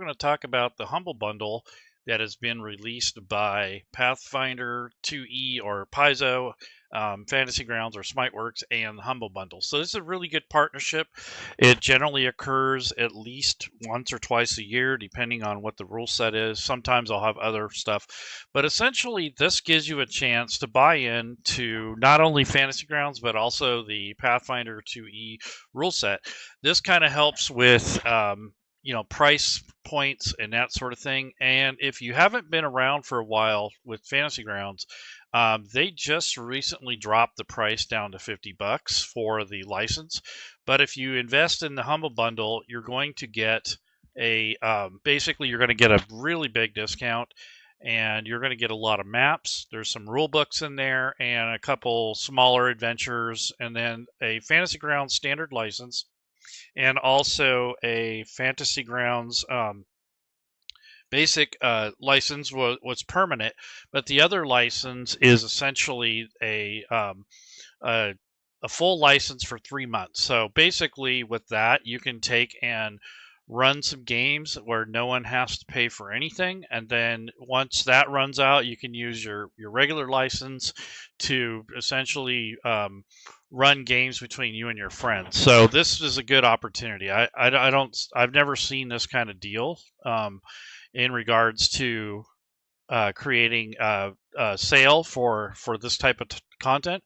we're going to talk about the Humble Bundle that has been released by Pathfinder 2e or Paizo, Fantasy Grounds or Smiteworks, and the Humble Bundle. So this is a really good partnership. It generally occurs at least once or twice a year, depending on what the rule set is. Sometimes I'll have other stuff, but essentially this gives you a chance to buy in to not only Fantasy Grounds, but also the Pathfinder 2e rule set. This kind of helps with price points and that sort of thing. And if you haven't been around for a while with Fantasy Grounds, they just recently dropped the price down to $50 for the license. But if you invest in the Humble Bundle, you're going to get basically you're going to get a really big discount, and you're going to get a lot of maps. There's some rule books in there and a couple smaller adventures, and then a Fantasy Grounds standard license, and also a Fantasy Grounds basic license was permanent, but the other license is essentially a full license for 3 months. So basically with that, you can take and run some games where no one has to pay for anything, and then once that runs out, you can use your regular license to essentially run games between you and your friends. So this is a good opportunity. I've never seen this kind of deal in regards to creating a sale for this type of content.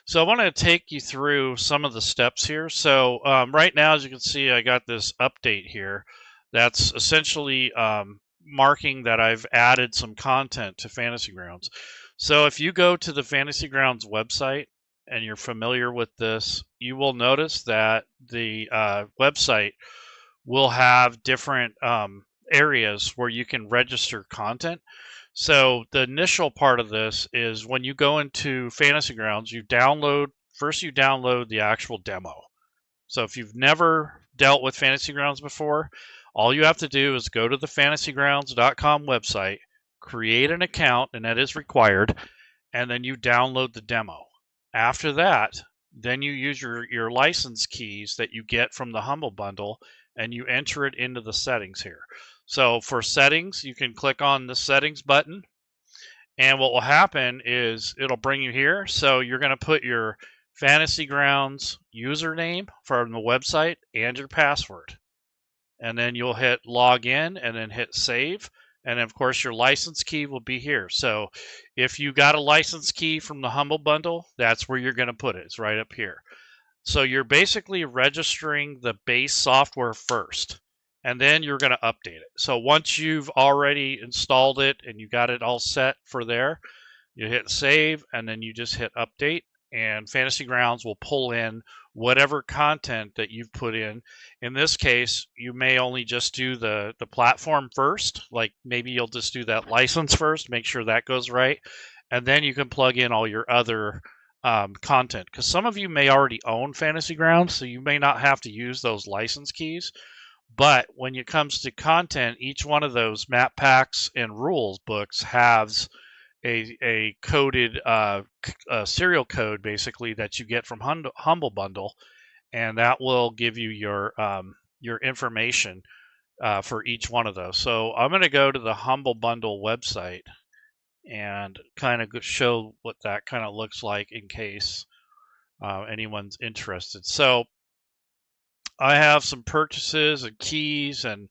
So I want to take you through some of the steps here. So right now, as you can see, I got this update here that's essentially marking that I've added some content to Fantasy Grounds. So if you go to the Fantasy Grounds website and you're familiar with this, you will notice that the website will have different areas where you can register content. So the initial part of this is when you go into Fantasy Grounds, you download the actual demo. So if you've never dealt with Fantasy Grounds before, all you have to do is go to the fantasygrounds.com website, create an account, and that is required, and then you download the demo. After that, then you use your license keys that you get from the Humble Bundle, and you enter it into the settings here. So for settings, you can click on the settings button, and what will happen is it'll bring you here. So you're going to put your Fantasy Grounds username from the website and your password, and then you'll hit log in and then hit save. And of course your license key will be here. So if you got a license key from the Humble Bundle, that's where you're going to put it. It's right up here. So you're basically registering the base software first, and then you're going to update it. So once you've already installed it and you got it all set for there, you hit save, and then you just hit update, and Fantasy Grounds will pull in whatever content that you've put in. In this case, you may only just do the platform first, like maybe you'll just do that license first, make sure that goes right, and then you can plug in all your other content, because some of you may already own Fantasy Grounds, so you may not have to use those license keys. But when it comes to content, each one of those map packs and rules books has a coded serial code, basically, that you get from Humble Bundle, and that will give you your information for each one of those. So I'm going to go to the Humble Bundle website and kind of show what that kind of looks like in case anyone's interested. So I have some purchases and keys, and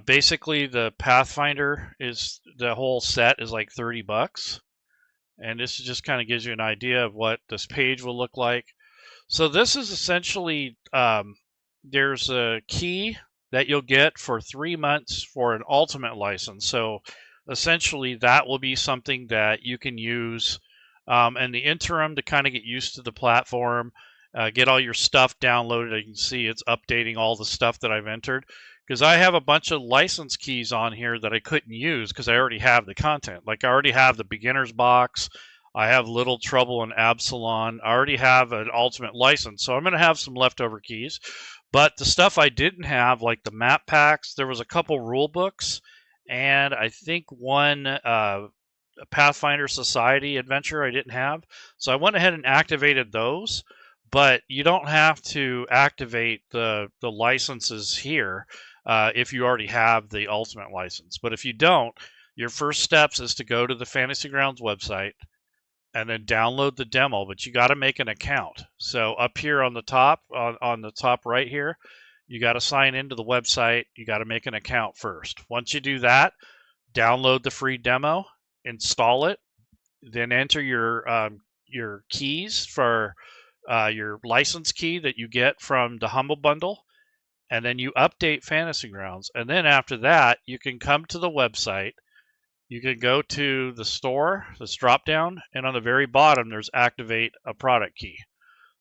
basically the Pathfinder is the whole set is like $30, and this just kind of gives you an idea of what this page will look like. So this is essentially there's a key that you'll get for 3 months for an ultimate license. So essentially that will be something that you can use in the interim to kind of get used to the platform, get all your stuff downloaded. You can see it's updating all the stuff that I've entered, because I have a bunch of license keys on here that I couldn't use because I already have the content. Like I already have the beginner's box, I have Little Trouble in Absalon, I already have an ultimate license, so I'm going to have some leftover keys. But the stuff I didn't have, like the map packs, there was a couple rule books, and I think one Pathfinder Society adventure I didn't have. So I went ahead and activated those, but you don't have to activate the licenses here. if you already have the Ultimate license. But if you don't, your first steps is to go to the Fantasy Grounds website and then download the demo, but you got to make an account. So up here on the top, on the top right here, you got to sign into the website. You got to make an account first. Once you do that, download the free demo, install it, then enter your keys for your license key that you get from the Humble Bundle, and then you update Fantasy Grounds. And then after that, you can come to the website. You can go to the store, this drop down, and on the very bottom, there's activate a product key.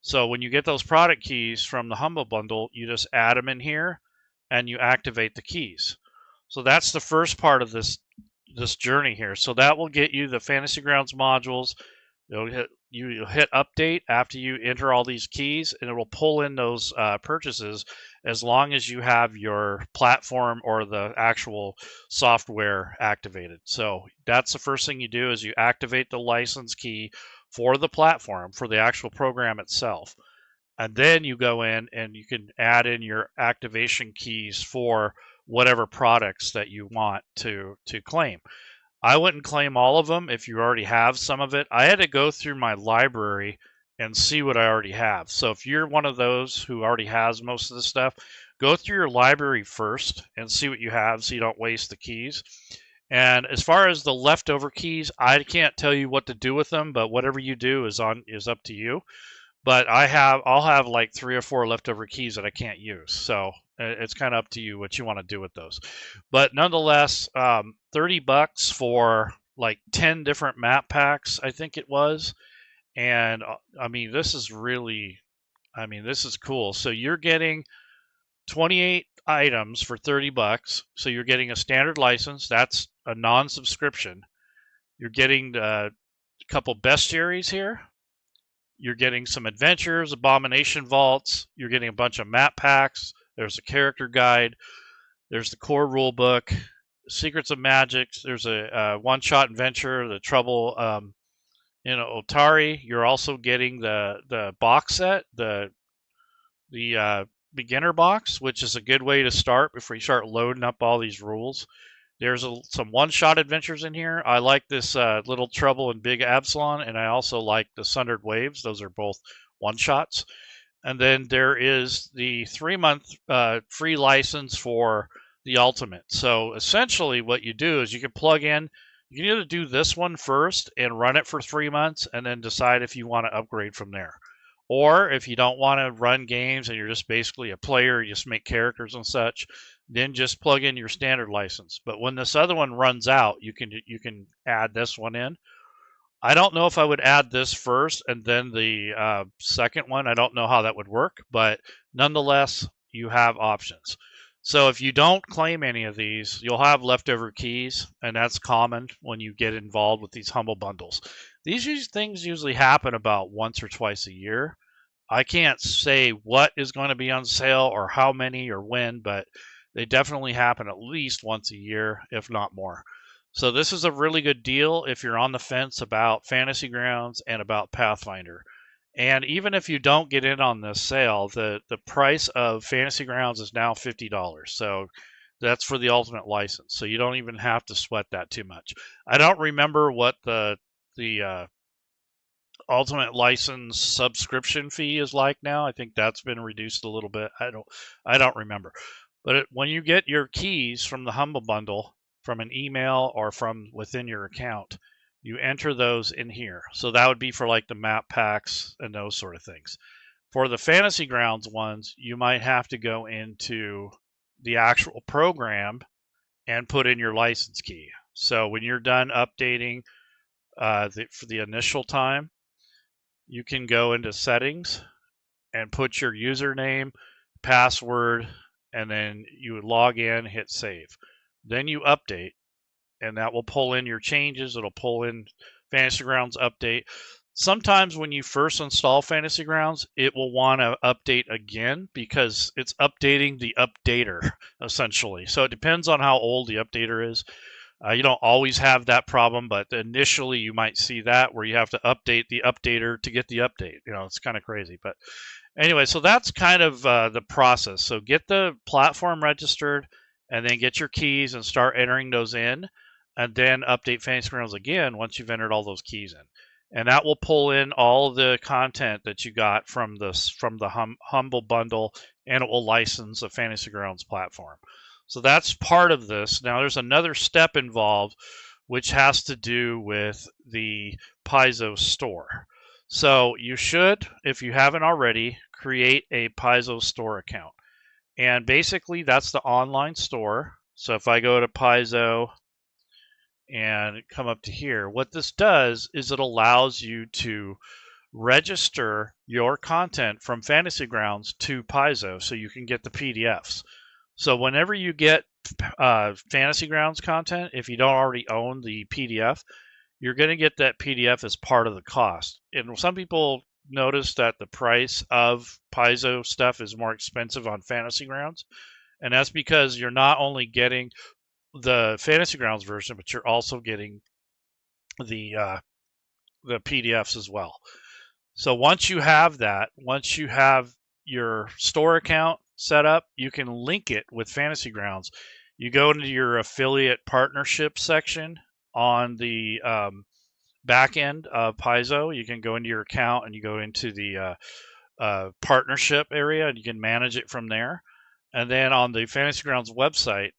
So when you get those product keys from the Humble Bundle, you just add them in here and you activate the keys. So that's the first part of this journey here. So that will get you the Fantasy Grounds modules. You'll hit update after you enter all these keys, and it will pull in those purchases as long as you have your platform or the actual software activated. So that's the first thing you do, is you activate the license key for the platform, for the actual program itself. And then you go in and you can add in your activation keys for whatever products that you want to claim. I wouldn't claim all of them if you already have some of it. I had to go through my library and see what I already have. So if you're one of those who already has most of the stuff, go through your library first and see what you have so you don't waste the keys. And as far as the leftover keys, I can't tell you what to do with them, but whatever you do is up to you. But I'll have like 3 or 4 leftover keys that I can't use. So it's kind of up to you what you want to do with those. But nonetheless, $30 for like 10 different map packs, I think it was. And I mean, this is cool. So you're getting 28 items for $30. So you're getting a standard license. That's a non-subscription. You're getting a couple bestiaries here. You're getting some adventures, abomination vaults. You're getting a bunch of map packs. There's a character guide. There's the core rulebook, Secrets of Magic. There's a one-shot adventure, the Trouble Otari. You're also getting the box set, the beginner box, which is a good way to start before you start loading up all these rules. There's some one-shot adventures in here. I like this Little Trouble in Big Absalon, and I also like the Sundered Waves. Those are both one-shots. And then there is the 3-month free license for the Ultimate. So essentially what you do is you can plug in, you can either do this one first and run it for 3 months and then decide if you want to upgrade from there. Or if you don't want to run games and you're just basically a player, you just make characters and such, then just plug in your standard license. But when this other one runs out, you can add this one in. I don't know if I would add this first and then the second one. I don't know how that would work, but nonetheless, you have options. So if you don't claim any of these, you'll have leftover keys, and that's common when you get involved with these Humble Bundles. These things usually happen about once or twice a year. I can't say what is going to be on sale or how many or when, but they definitely happen at least once a year, if not more. So this is a really good deal if you're on the fence about Fantasy Grounds and about Pathfinder. And even if you don't get in on this sale, the price of Fantasy Grounds is now $50. So that's for the Ultimate license. So you don't even have to sweat that too much. I don't remember what the Ultimate license subscription fee is like now. I think that's been reduced a little bit. I don't remember. But when you get your keys from the Humble Bundle, from an email or from within your account, you enter those in here. So that would be for like the map packs and those sort of things. For the Fantasy Grounds ones, you might have to go into the actual program and put in your license key. So when you're done updating for the initial time, you can go into settings and put your username, password, and then you would log in, hit save. Then you update, and that will pull in your changes. It'll pull in Fantasy Grounds update. Sometimes when you first install Fantasy Grounds, it will want to update again because it's updating the updater, essentially. So it depends on how old the updater is. You don't always have that problem, but initially you might see that where you have to update the updater to get the update. It's kind of crazy. But anyway, so that's kind of the process. So get the platform registered. and then get your keys and start entering those in, and then update Fantasy Grounds again once you've entered all those keys in. And that will pull in all the content that you got from the Humble Bundle, and it will license the Fantasy Grounds platform. So that's part of this. Now there's another step involved, which has to do with the Paizo store. So you should, if you haven't already, create a Paizo store account. And basically that's the online store. So if I go to Paizo and come up to here, what this does is it allows you to register your content from Fantasy Grounds to Paizo so you can get the PDFs. So whenever you get Fantasy Grounds content, if you don't already own the PDF, you're going to get that PDF as part of the cost. And some people notice that the price of Paizo stuff is more expensive on Fantasy Grounds, and that's because you're not only getting the Fantasy Grounds version, but you're also getting the PDFs as well. So once you have that, once you have your store account set up, you can link it with Fantasy Grounds. You go into your affiliate partnership section on the back end of Paizo. You can go into your account and you go into the partnership area, and you can manage it from there. And then on the Fantasy Grounds website,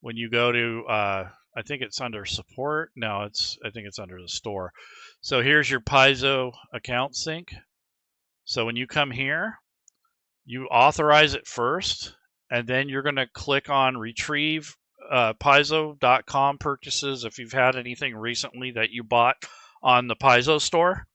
when you go to, I think it's under support. No, I think it's under the store. So here's your Paizo account sync. So when you come here, you authorize it first, and then you're going to click on retrieve Paizo.com purchases if you've had anything recently that you bought on the Paizo store.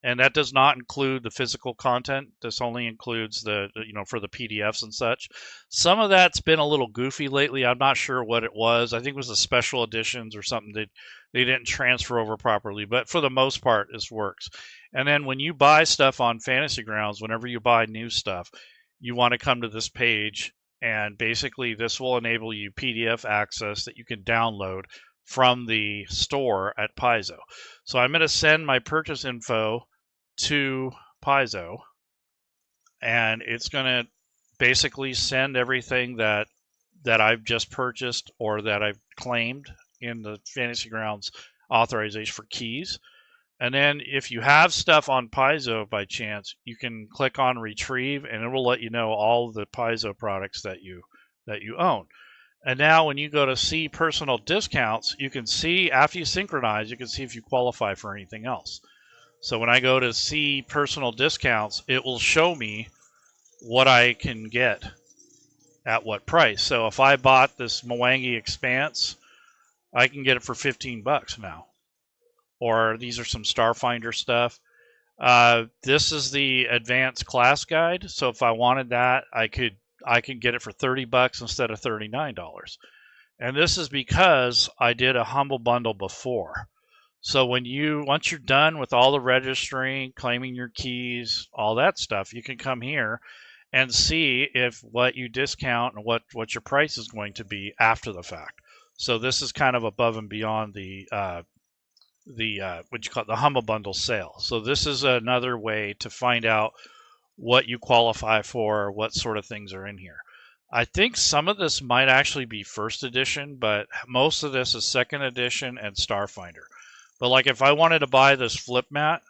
And that does not include the physical content. This only includes the for the PDFs and such. Some of that's been a little goofy lately. I'm not sure what it was. I think it was the special editions or something that they didn't transfer over properly. But for the most part, this works. And then when you buy stuff on Fantasy Grounds, whenever you buy new stuff, you want to come to this page, and basically this will enable you PDF access that you can download from the store at Paizo. So I'm going to send my purchase info to Paizo, and it's going to basically send everything that I've just purchased or that I've claimed in the Fantasy Grounds authorization for keys. And then if you have stuff on Paizo by chance, you can click on retrieve, and it will let you know all the Paizo products that you own. And now when you go to see personal discounts, you can see after you synchronize, you can see if you qualify for anything else. So when I go to see personal discounts, it will show me what I can get at what price. So if I bought this Mwangi Expanse, I can get it for $15 now. Or these are some Starfinder stuff. This is the advanced class guide. So if I wanted that, I could get it for $30 instead of $39. And this is because I did a Humble Bundle before. So once you're done with all the registering, claiming your keys, all that stuff, you can come here and see if what you discount and what your price is going to be after the fact. So this is kind of above and beyond the what you call it, the Humble Bundle sale. So this is another way to find out what you qualify for, what sort of things are in here. I think some of this might actually be first edition, but most of this is second edition and Starfinder. But like if I wanted to buy this flip mat,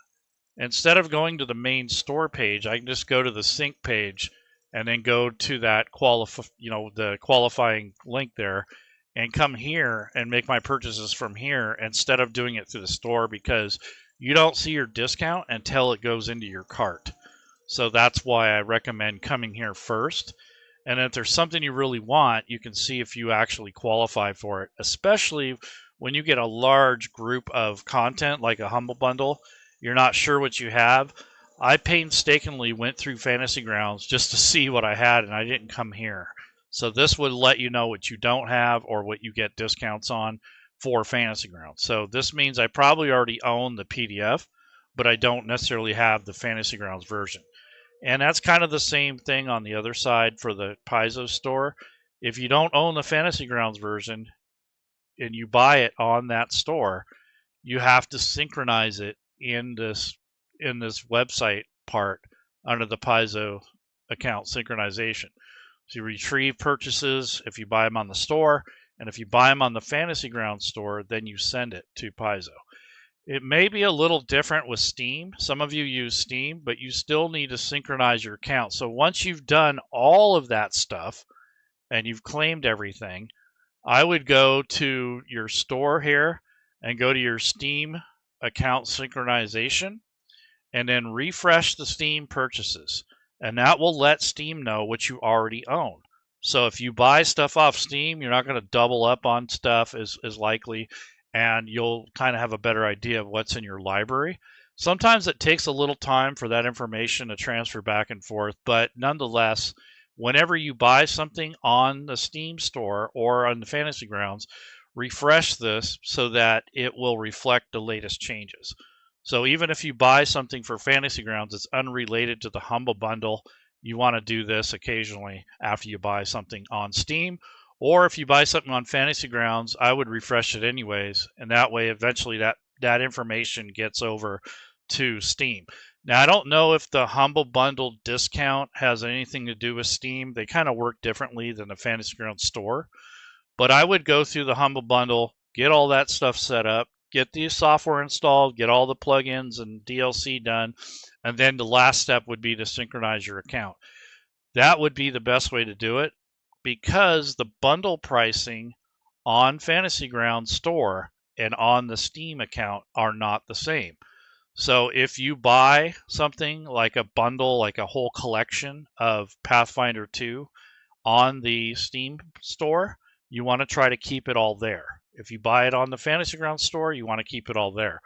instead of going to the main store page, I can just go to the sync page and then go to that the qualifying link there, and come here and make my purchases from here instead of doing it through the store, because you don't see your discount until it goes into your cart. So that's why I recommend coming here first. And if there's something you really want, you can see if you actually qualify for it, especially when you get a large group of content like a Humble Bundle. You're not sure what you have. I painstakingly went through Fantasy Grounds just to see what I had, and I didn't come here. So this would let you know what you don't have or what you get discounts on for Fantasy Grounds. So this means I probably already own the PDF, but I don't necessarily have the Fantasy Grounds version. And that's kind of the same thing on the other side for the Paizo store. If you don't own the Fantasy Grounds version and you buy it on that store, you have to synchronize it in this website part under the Paizo account synchronization. So you retrieve purchases if you buy them on the store, and if you buy them on the Fantasy Grounds store, then you send it to Paizo. It may be a little different with Steam. Some of you use Steam, but you still need to synchronize your account. So once you've done all of that stuff and you've claimed everything, I would go to your store here and go to your Steam account synchronization and then refresh the Steam purchases. And that will let Steam know what you already own. So if you buy stuff off Steam, you're not going to double up on stuff as likely, and you'll kind of have a better idea of what's in your library. Sometimes it takes a little time for that information to transfer back and forth, but nonetheless, whenever you buy something on the Steam store or on the Fantasy Grounds, refresh this so that it will reflect the latest changes. So even if you buy something for Fantasy Grounds that's unrelated to the Humble Bundle, you want to do this occasionally after you buy something on Steam. Or if you buy something on Fantasy Grounds, I would refresh it anyways, and that way eventually that information gets over to Steam. Now, I don't know if the Humble Bundle discount has anything to do with Steam. They kind of work differently than the Fantasy Grounds store. But I would go through the Humble Bundle, get all that stuff set up, get the software installed, get all the plugins and DLC done, and then the last step would be to synchronize your account. That would be the best way to do it, because the bundle pricing on Fantasy Grounds store and on the Steam account are not the same. So if you buy something like a bundle, like a whole collection of Pathfinder 2 on the Steam store, you want to try to keep it all there. If you buy it on the Fantasy Grounds store, you want to keep it all there.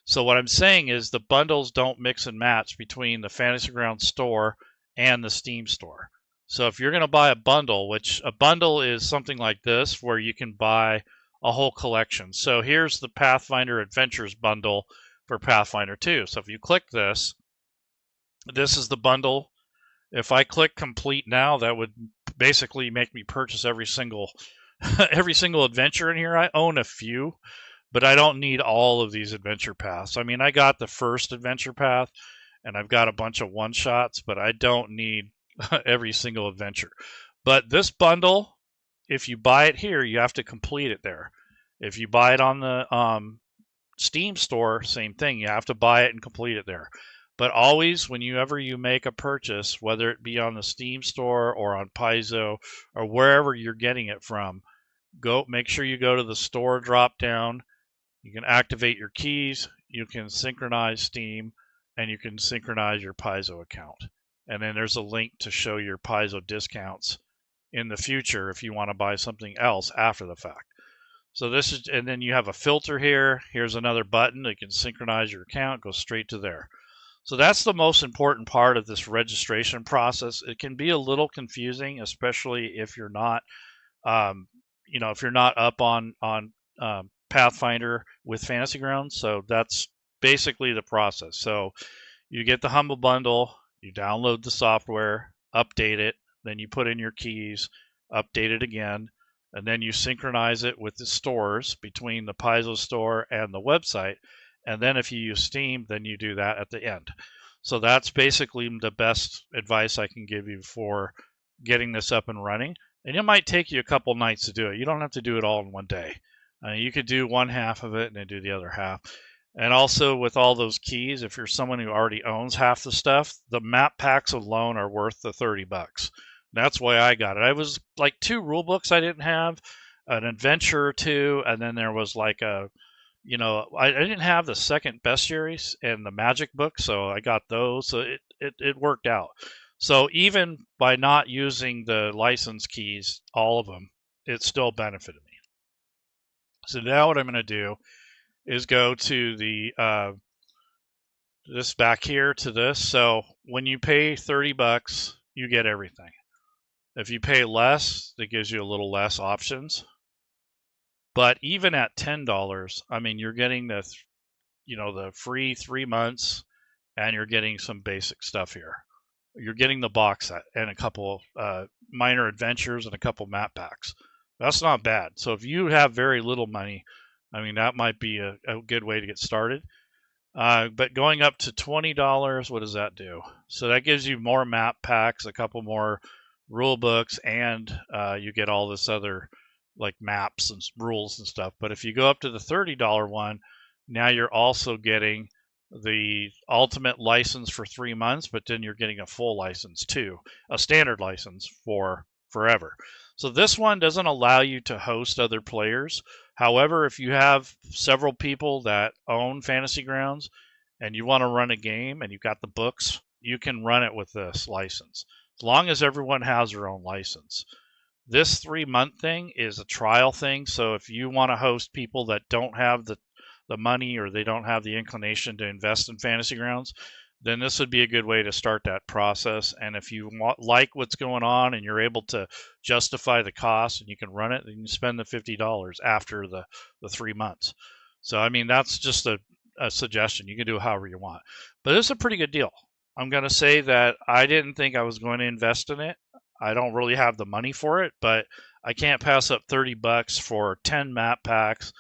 So what I'm saying is the bundles don't mix and match between the Fantasy Grounds store and the Steam store. So if you're going to buy a bundle, which a bundle is something like this, where you can buy a whole collection. So here's the Pathfinder Adventures bundle for Pathfinder 2. So if you click this, this is the bundle. If I click complete now, that would basically make me purchase every single every single adventure in here. I own a few, but I don't need all of these adventure paths. I mean, I got the first adventure path and I've got a bunch of one-shots, but I don't need every single adventure. But this bundle, if you buy it here, you have to complete it there. If you buy it on the Steam store, same thing. You have to buy it and complete it there. But always, whenever you make a purchase, whether it be on the Steam store or on Paizo or wherever you're getting it from, make sure you go to the store drop down. You can activate your keys, you can synchronize Steam, and you can synchronize your Paizo account. And then there's a link to show your Paizo discounts in the future if you want to buy something else after the fact. So this is, and then you have a filter here. Here's another button that can synchronize your account, go straight to there. So that's the most important part of this registration process. It can be a little confusing, especially if you're not, if you're not up on Pathfinder with Fantasy Grounds. So that's basically the process. So you get the Humble Bundle, you download the software, update it, then you put in your keys, update it again, and then you synchronize it with the stores between the Paizo store and the website. And then if you use Steam, then you do that at the end. So that's basically the best advice I can give you for getting this up and running. And it might take you a couple nights to do it. You don't have to do it all in one day. You could do one half of it and then do the other half. And also with all those keys, if you're someone who already owns half the stuff, the map packs alone are worth the $30. That's why I got it. I was like 2 rule books I didn't have, an adventure or 2, and then there was like a, I didn't have the second bestiaries and the magic book, so I got those. So it worked out. So even by not using the license keys, all of them, it still benefited me. So now what I'm going to do is go to the this back here to this. So when you pay $30, you get everything. If you pay less, that gives you a little less options. But even at $10, I mean, you're getting the free 3 months, and you're getting some basic stuff here. You're getting the box set and a couple minor adventures and a couple map packs. That's not bad. So if you have very little money, I mean, that might be a good way to get started. But going up to $20, what does that do? So that gives you more map packs, a couple more rule books, and you get all this other like maps and rules and stuff. But if you go up to the $30 one, now you're also getting the ultimate license for 3 months, but then you're getting a full license too, a standard license for forever. So this one doesn't allow you to host other players. However, if you have several people that own Fantasy Grounds and you want to run a game and you've got the books, you can run it with this license, as long as everyone has their own license. This 3-month thing is a trial thing, so if you want to host people that don't have the money or they don't have the inclination to invest in Fantasy Grounds, then this would be a good way to start that process. And if you like what's going on and you're able to justify the cost and you can run it, then you spend the $50 after the 3 months. So, I mean, that's just a suggestion. You can do it however you want. But it's a pretty good deal. I'm going to say that I didn't think I was going to invest in it. I don't really have the money for it, but I can't pass up $30 for 10 map packs,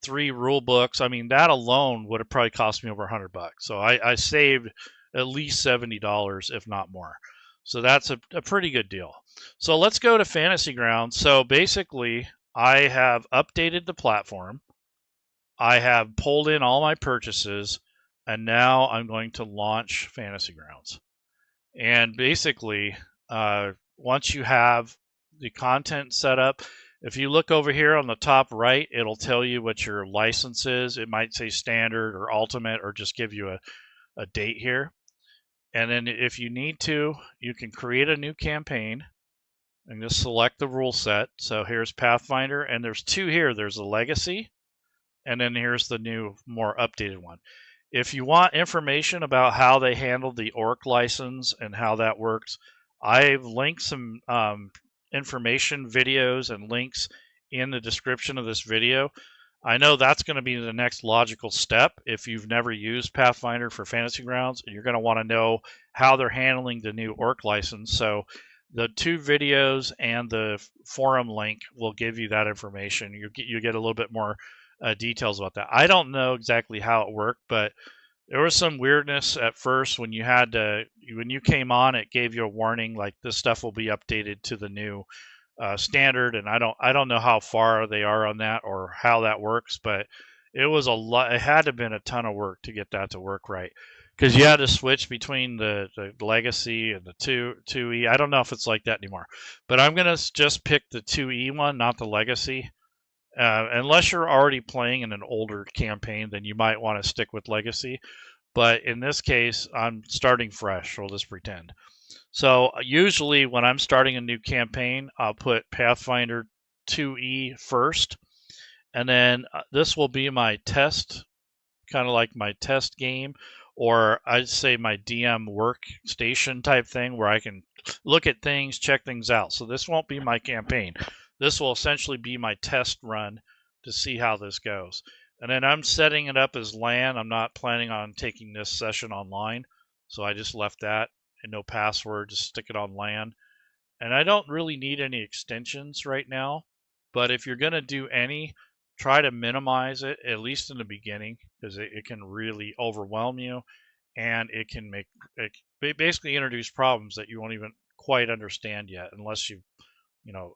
3 rule books. I mean, that alone would have probably cost me over $100. So I saved at least $70, if not more. So that's a pretty good deal. So let's go to Fantasy Grounds. So basically, I have updated the platform. I have pulled in all my purchases, and now I'm going to launch Fantasy Grounds. And basically, once you have the content set up, if you look over here on the top right, it'll tell you what your license is. It might say standard or ultimate or just give you a date here. And then if you need to, you can create a new campaign and just select the rule set. So here's Pathfinder, and there's 2 here. There's the Legacy, and then here's the new, more updated one. If you want information about how they handled the orc license and how that works, I've linked some information videos and links in the description of this video. I know that's going to be the next logical step if you've never used Pathfinder for Fantasy Grounds, and you're going to want to know how they're handling the new orc license. So the 2 videos and the forum link will give you that information. You get a little bit more details about that. I don't know exactly how it worked, but there was some weirdness at first when you came on. It gave you a warning like this stuff will be updated to the new standard, and I don't know how far they are on that or how that works, but it was a lot. It had to have been a ton of work to get that to work right, because you had to switch between the Legacy and the 2e. I don't know if it's like that anymore, but I'm gonna just pick the 2e one, not the Legacy. Unless you're already playing in an older campaign, then you might want to stick with Legacy. But in this case, I'm starting fresh. We'll just pretend. So usually when I'm starting a new campaign, I'll put Pathfinder 2e first. And then this will be my test, kind of like my test game, or I'd say my DM workstation type thing where I can look at things, check things out. So this won't be my campaign. This will essentially be my test run to see how this goes. And then I'm setting it up as LAN. I'm not planning on taking this session online, so I just left that and no password, just stick it on LAN. And I don't really need any extensions right now, but if you're going to do any, try to minimize it, at least in the beginning, because it can really overwhelm you, and it can basically introduce problems that you won't even quite understand yet unless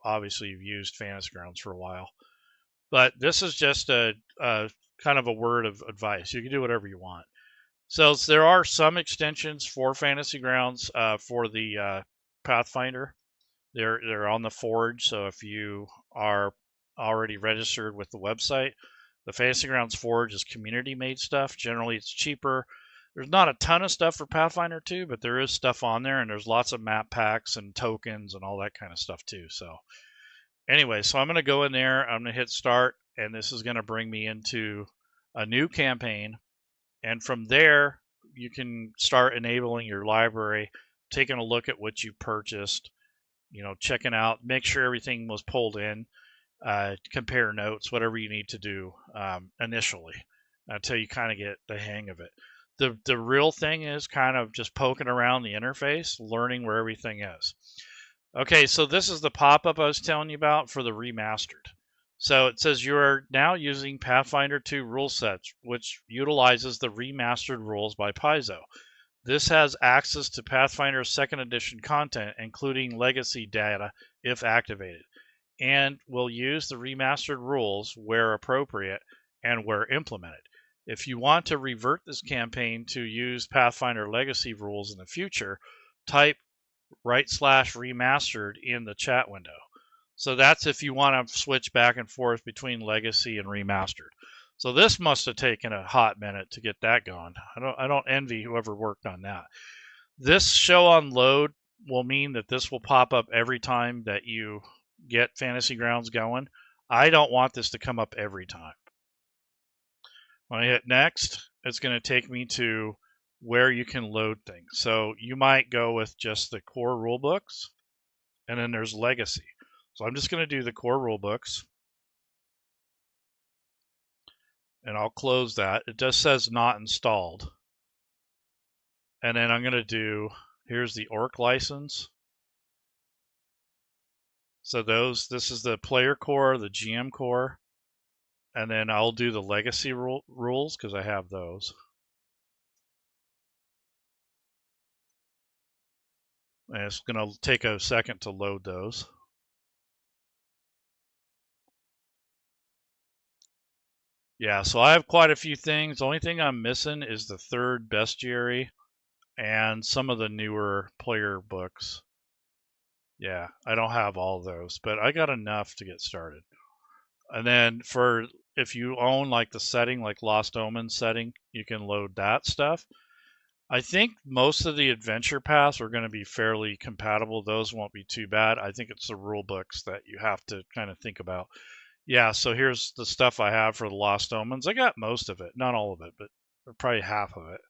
obviously you've used Fantasy Grounds for a while. But this is just a kind of a word of advice. You can do whatever you want. So there are some extensions for Fantasy Grounds for the Pathfinder. They're on the Forge, so if you are already registered with the website, the Fantasy Grounds Forge is community-made stuff. Generally, it's cheaper. There's not a ton of stuff for Pathfinder 2, but there is stuff on there, and there's lots of map packs and tokens and all that kind of stuff too. So anyway, so I'm going to go in there. I'm going to hit start, and this is going to bring me into a new campaign. And from there, you can start enabling your library, taking a look at what you purchased, checking out, make sure everything was pulled in, compare notes, whatever you need to do initially until you kind of get the hang of it. The real thing is kind of just poking around the interface, learning where everything is. Okay, so this is the pop-up I was telling you about for the remastered. So it says you are now using Pathfinder 2 rule sets, which utilizes the remastered rules by Paizo. This has access to Pathfinder's 2nd edition content, including legacy data if activated, and will use the remastered rules where appropriate and where implemented. If you want to revert this campaign to use Pathfinder legacy rules in the future, type /remastered in the chat window. So that's if you want to switch back and forth between legacy and remastered. So this must have taken a hot minute to get that going. I don't envy whoever worked on that. This show on load will mean that this will pop up every time that you get Fantasy Grounds going. I don't want this to come up every time. When I hit next, it's going to take me to where you can load things. So you might go with just the core rulebooks, and then there's legacy. So I'm just going to do the core rulebooks, and I'll close that. It just says not installed. And then I'm going to do, here's the orc license. So this is the player core, the GM core, and then I'll do the legacy rules because I have those. And it's going to take a second to load those. Yeah, so I have quite a few things. The only thing I'm missing is the 3rd bestiary and some of the newer player books. Yeah, I don't have all those, but I got enough to get started. And then for if you own like the setting, like Lost Omens setting, you can load that stuff. I think most of the adventure paths are going to be fairly compatible. Those won't be too bad. I think it's the rule books that you have to kind of think about. Yeah, so here's the stuff I have for the Lost Omens. I got most of it, not all of it, but probably half of it.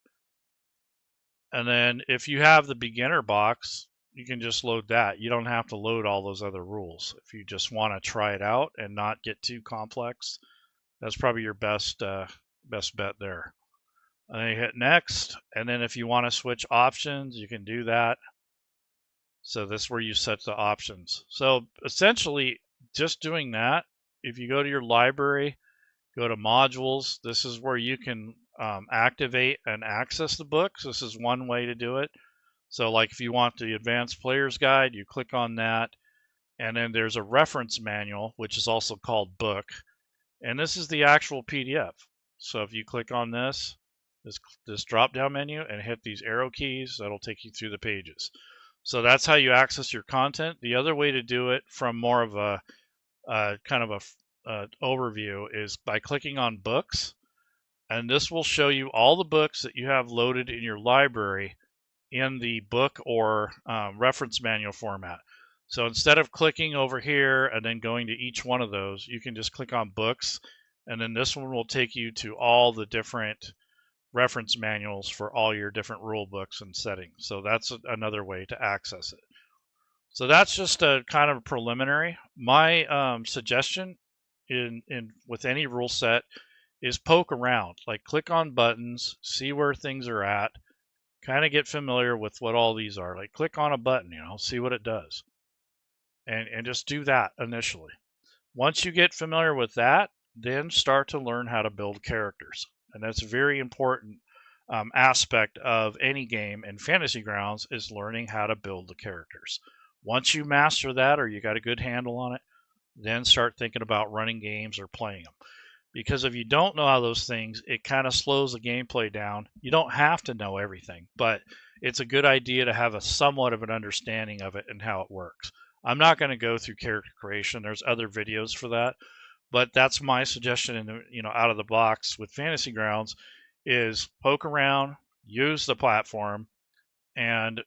And then if you have the beginner box, you can just load that. You don't have to load all those other rules. If you just want to try it out and not get too complex, that's probably your best bet there. And then you hit next, and then if you want to switch options, you can do that. So this is where you set the options. So essentially, just doing that, if you go to your library, go to modules, this is where you can activate and access the books. This is one way to do it. So like if you want the advanced player's guide, you click on that, and then there's a reference manual, which is also called book, and this is the actual PDF. So if you click on this drop down menu and hit these arrow keys, that'll take you through the pages. So that's how you access your content. The other way to do it from more of a kind of a overview is by clicking on books, and this will show you all the books that you have loaded in your library in the book or reference manual format. So instead of clicking over here and then going to each one of those, you can just click on books, and then this one will take you to all the different reference manuals for all your different rule books and settings. So that's another way to access it. So that's just a kind of preliminary. My suggestion in with any rule set is poke around, like click on buttons, see where things are at, kind of get familiar with what all these are. Like click on a button, see what it does, and just do that initially. Once you get familiar with that, then start to learn how to build characters, and that's a very important aspect of any game in Fantasy Grounds is learning how to build the characters. Once you master that, or you got a good handle on it, then start thinking about running games or playing them. Because if you don't know how those things, it kind of slows the gameplay down. You don't have to know everything, but it's a good idea to have a somewhat of an understanding of it and how it works. I'm not going to go through character creation. There's other videos for that, but that's my suggestion in the, out of the box with Fantasy Grounds is poke around, use the platform, and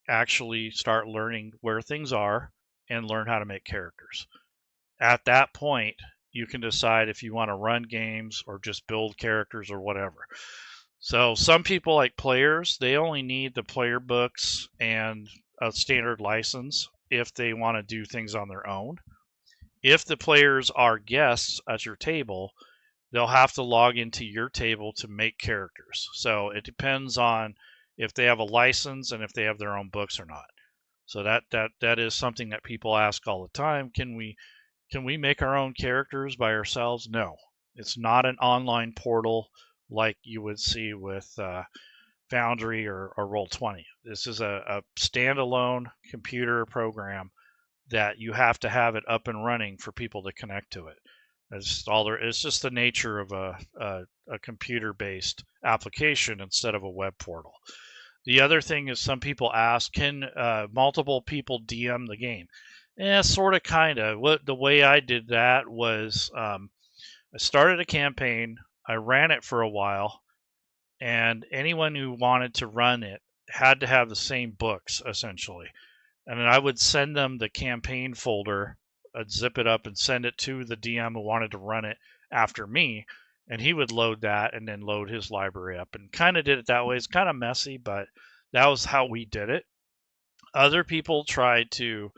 actually start learning where things are and learn how to make characters. At that point, you can decide if you want to run games or just build characters or whatever. So some people, like players, they only need the player books and a standard license if they want to do things on their own. If the players are guests at your table, they'll have to log into your table to make characters. So it depends on if they have a license and if they have their own books or not. So that is something that people ask all the time. Can we make our own characters by ourselves? No. It's not an online portal like you would see with Foundry or Roll20. This is a standalone computer program that you have to have it up and running for people to connect to it. It's just the nature of a computer-based application instead of a web portal. The other thing is some people ask, can multiple people DM the game? Yeah, sort of, kind of. The way I did that was I started a campaign, I ran it for a while, and anyone who wanted to run it had to have the same books, essentially. And then I would send them the campaign folder, I'd zip it up and send it to the DM who wanted to run it after me, and he would load that and then load his library up, and kind of did it that way. It's kind of messy, but that was how we did it. Other people tried to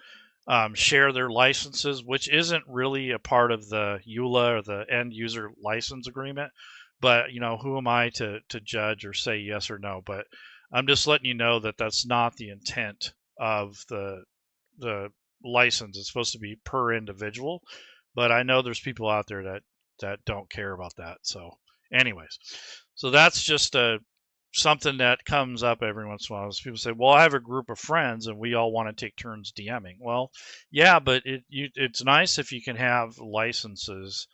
share their licenses, which isn't really a part of the EULA or the end user license agreement. But who am I to judge or say yes or no? But I'm just letting you know that that's not the intent of the license. It's supposed to be per individual, but I know there's people out there that don't care about that. So, anyways, so that's just something that comes up every once in a while. People say, well, I have a group of friends and we all want to take turns DMing. Well, yeah, but it's nice if you can have licenses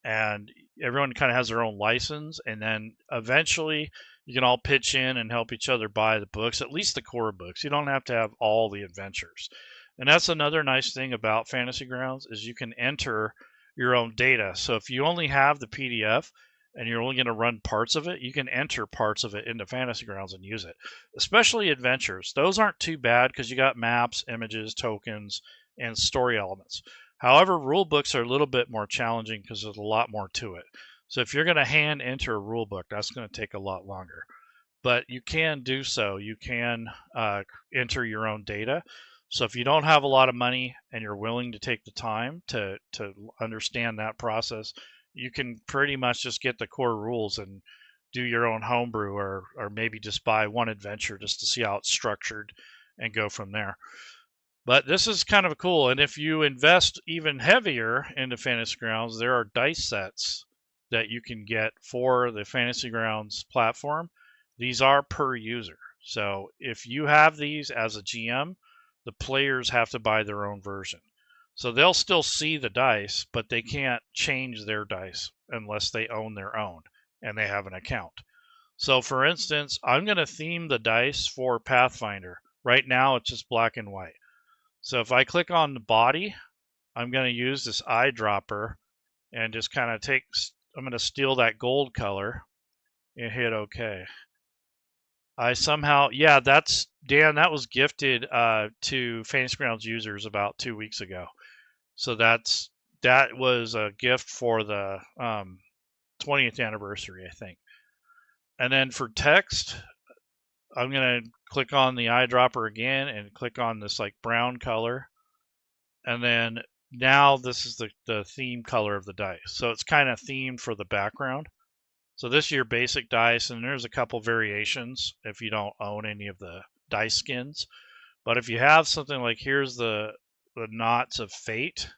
and everyone kind of has their own license, and then eventually you can all pitch in and help each other buy the books, at least the core books. You don't have to have all the adventures. And that's another nice thing about Fantasy Grounds is you can enter your own data. So if you only have the PDF and you're only going to run parts of it, you can enter parts of it into Fantasy Grounds and use it. Especially adventures. Those aren't too bad because you got maps, images, tokens, and story elements. However, rule books are a little bit more challenging because there's a lot more to it. So if you're going to hand enter a rule book, that's going to take a lot longer. But you can do so. You can enter your own data. So if you don't have a lot of money and you're willing to take the time to understand that process, you can pretty much just get the core rules and do your own homebrew, or maybe just buy one adventure just to see how it's structured and go from there. But this is kind of cool. And if you invest even heavier into Fantasy Grounds, there are dice sets that you can get for the Fantasy Grounds platform. These are per user. So if you have these as a GM, the players have to buy their own version. So they'll still see the dice, but they can't change their dice unless they own their own and they have an account. So for instance, I'm going to theme the dice for Pathfinder. Right now it's just black and white. So if I click on the body, I'm going to use this eyedropper and just kind of I'm going to steal that gold color and hit OK. I somehow, yeah, that's, Dan, that was gifted to Fantasy Grounds users about 2 weeks ago. So that was a gift for the 20th anniversary, I think. And then for text, I'm going to click on the eyedropper again and click on this like brown color. And then now this is the theme color of the dice. So it's kind of themed for the background. So this is your basic dice, and there's a couple variations if you don't own any of the dice skins. But if you have something like, here's the Knots of Fate,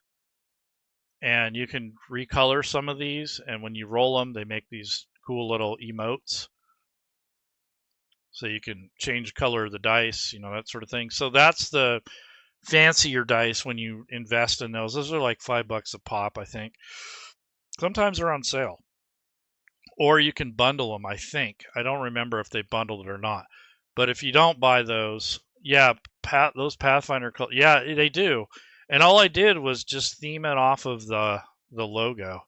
and you can recolor some of these, and when you roll them, they make these cool little emotes. So you can change the color of the dice, that sort of thing. So that's the fancier dice when you invest in those. Those are like $5 a pop, I think. Sometimes they're on sale. Or you can bundle them, I think. I don't remember if they bundled it or not. But if you don't buy those, yeah, those Pathfinder, yeah, they do. And all I did was just theme it off of the logo.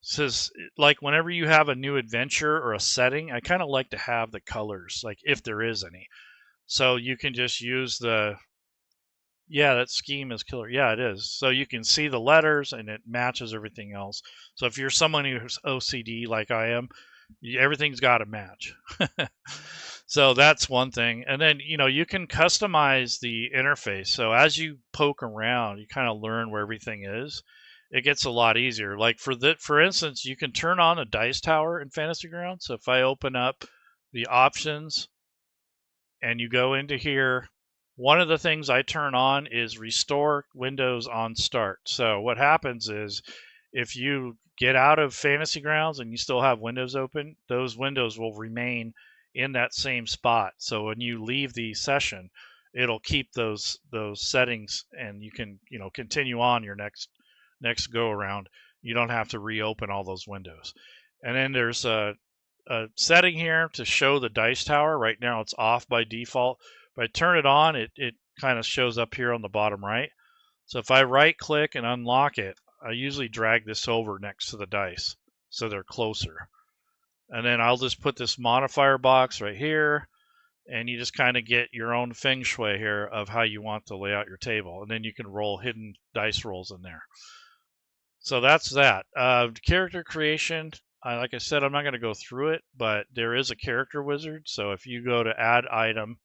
It says, like, whenever you have a new adventure or a setting, I kind of like to have the colors, like if there is any. So you can just use yeah, that scheme is killer. Yeah, it is. So you can see the letters and it matches everything else. So if you're someone who's OCD like I am, everything's got to match. So that's one thing. And then, you can customize the interface. So as you poke around, you kind of learn where everything is. It gets a lot easier. Like for instance, you can turn on a dice tower in Fantasy Grounds. So if I open up the options and you go into here, one of the things I turn on is restore Windows on start. So what happens is if you get out of Fantasy Grounds and you still have Windows open, those windows will remain in that same spot. So when you leave the session, it'll keep those settings, and you can continue on your next go around. You don't have to reopen all those windows. And then there's a setting here to show the dice tower. Right now it's off by default. If I turn it on, it kind of shows up here on the bottom right. So if I right click and unlock it, I usually drag this over next to the dice so they're closer. And then I'll just put this modifier box right here, and you just kind of get your own feng shui here of how you want to lay out your table. And then you can roll hidden dice rolls in there. So that's that. Character creation, like I said, I'm not going to go through it, but there is a character wizard. So if you go to add item,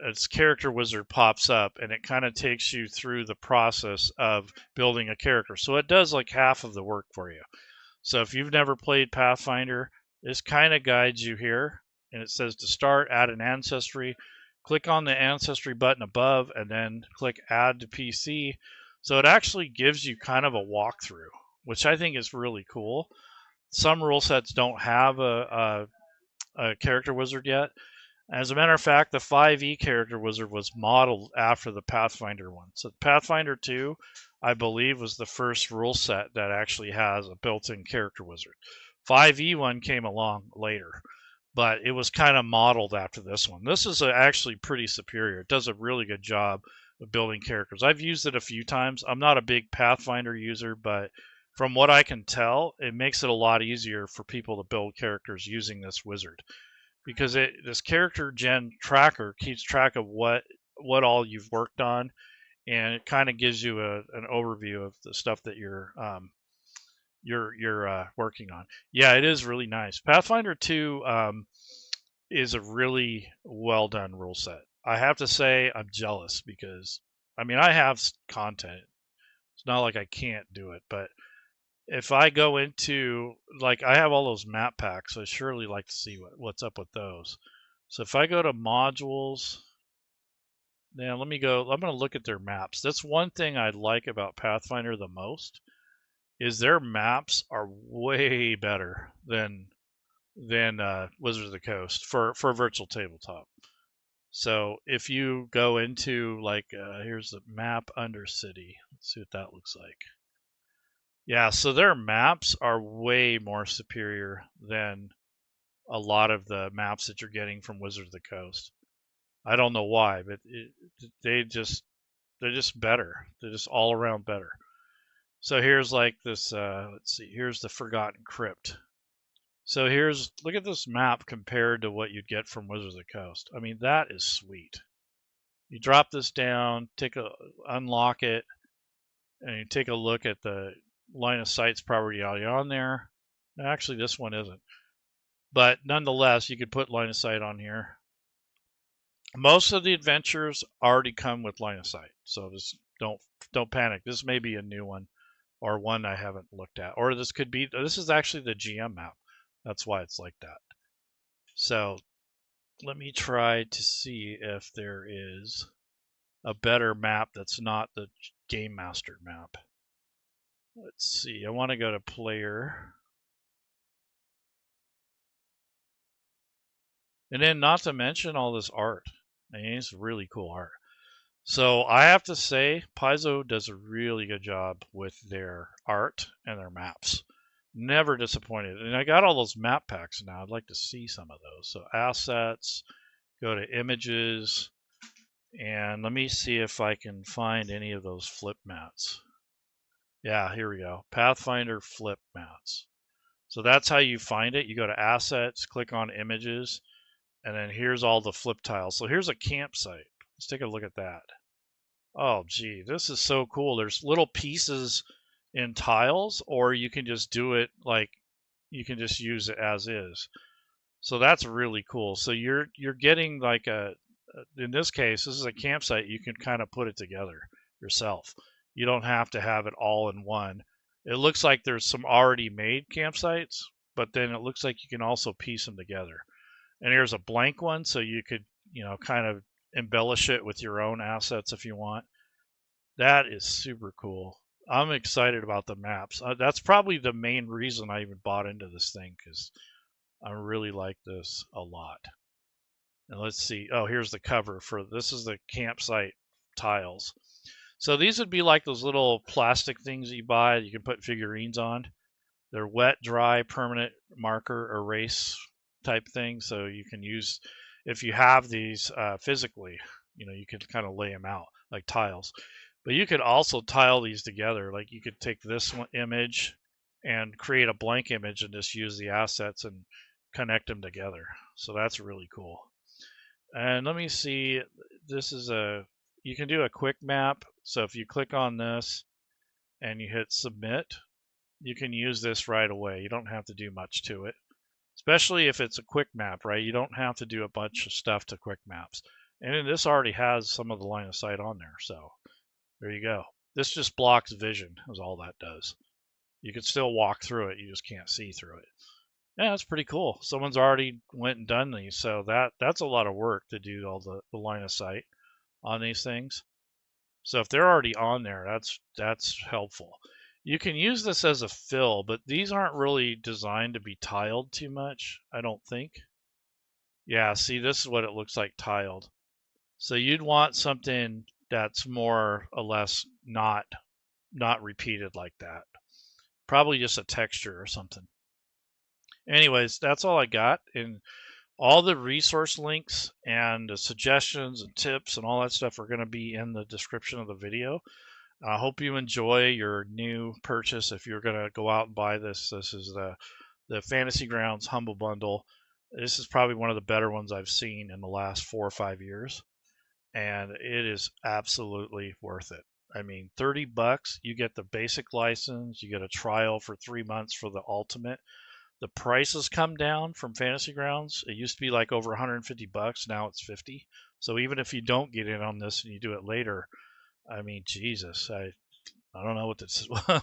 its character wizard pops up, and it kind of takes you through the process of building a character. So it does like half of the work for you. So if you've never played Pathfinder, this kind of guides you here, and it says to start, add an ancestry. Click on the ancestry button above, and then click add to PC. So it actually gives you kind of a walkthrough, which I think is really cool. Some rule sets don't have a character wizard yet. As a matter of fact, the 5e character wizard was modeled after the Pathfinder one. So Pathfinder 2, I believe, was the first rule set that actually has a built-in character wizard. 5e one came along later, but it was kind of modeled after this one. This is actually pretty superior. It does a really good job of building characters. I've used it a few times. I'm not a big Pathfinder user, but from what I can tell, it makes it a lot easier for people to build characters using this wizard, because this character gen tracker keeps track of what all you've worked on, and it kind of gives you an overview of the stuff that you're working on. Yeah, it is really nice. Pathfinder 2 is a really well done rule set. I have to say I'm jealous because I mean I have content. It's not like I can't do it, but if I go into, like, I have all those map packs, so I surely like to see what's up with those. So if I go to modules, now let me go, I'm going to look at their maps. That's one thing I like about Pathfinder the most, is their maps are way better than Wizards of the Coast for virtual tabletop. So if you go into, like, here's the map Undercity. Let's see what that looks like. Yeah, so their maps are way more superior than a lot of the maps that you're getting from Wizards of the Coast. I don't know why, but they're just better. They're just all around better. So here's like this, let's see, here's the Forgotten Crypt. So look at this map compared to what you'd get from Wizards of the Coast. I mean, that is sweet. You drop this down, unlock it, and you take a look at the line of sight's probably already on there. Actually, this one isn't. But nonetheless, you could put line of sight on here. Most of the adventures already come with line of sight, so just don't panic. This may be a new one, or one I haven't looked at, or this is actually the GM map. That's why it's like that. So let me try to see if there is a better map that's not the Game Master map. Let's see, I want to go to player. And then not to mention all this art. I mean, it's really cool art. So I have to say, Paizo does a really good job with their art and their maps. Never disappointed. And I got all those map packs now. I'd like to see some of those. So assets, go to images, and let me see if I can find any of those flip mats. Yeah, here we go. Pathfinder flip mats. So that's how you find it. You go to assets, click on images, and then here's all the flip tiles. So here's a campsite. Let's take a look at that. Oh, gee, this is so cool. There's little pieces in tiles, or you can just do it like, you can just use it as is. So that's really cool. So you're getting like in this case, this is a campsite. You can kind of put it together yourself. You don't have to have it all in one. It looks like there's some already made campsites, but then it looks like you can also piece them together. And here's a blank one, so you could, kind of embellish it with your own assets if you want. That is super cool. I'm excited about the maps. That's probably the main reason I even bought into this thing, because I really like this a lot. And let's see. Oh, here's the cover for this is the campsite tiles. So these would be like those little plastic things that you buy that you can put figurines on. They're wet, dry, permanent marker erase type thing. So you can use, if you have these physically, you could kind of lay them out like tiles. But you could also tile these together. Like you could take this one image and create a blank image and just use the assets and connect them together. So that's really cool. And let me see, you can do a quick map. So if you click on this and you hit submit, you can use this right away. You don't have to do much to it, especially if it's a quick map, right? You don't have to do a bunch of stuff to quick maps. And this already has some of the line of sight on there. So there you go. This just blocks vision is all that does. You can still walk through it. You just can't see through it. Yeah, that's pretty cool. Someone's already went and done these. So that's a lot of work to do all the line of sight on these things. So if they're already on there, that's helpful. You can use this as a fill, but these aren't really designed to be tiled too much, I don't think. Yeah, see, this is what it looks like tiled. So you'd want something that's more or less not repeated like that. Probably just a texture or something. Anyways, that's all I got. And all the resource links and the suggestions and tips and all that stuff are going to be in the description of the video. I hope you enjoy your new purchase. If you're going to go out and buy this, this is the Fantasy Grounds Humble Bundle. This is probably one of the better ones I've seen in the last 4 or 5 years, and it is absolutely worth it. I mean, $30, you get the basic license, you get a trial for 3 months for the ultimate. The prices come down from Fantasy Grounds. It used to be like over $150. Now it's $50. So even if you don't get in on this and you do it later, I mean, Jesus, I don't know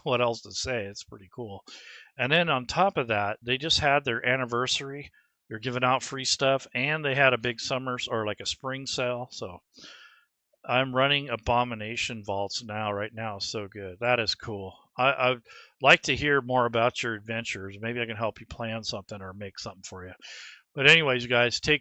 what else to say. It's pretty cool. And then on top of that, they just had their anniversary. They're giving out free stuff, and they had a big summer or like a spring sale. So I'm running Abomination Vaults right now. So good. That is cool. I'd like to hear more about your adventures. Maybe I can help you plan something or make something for you. But anyways, you guys, take care.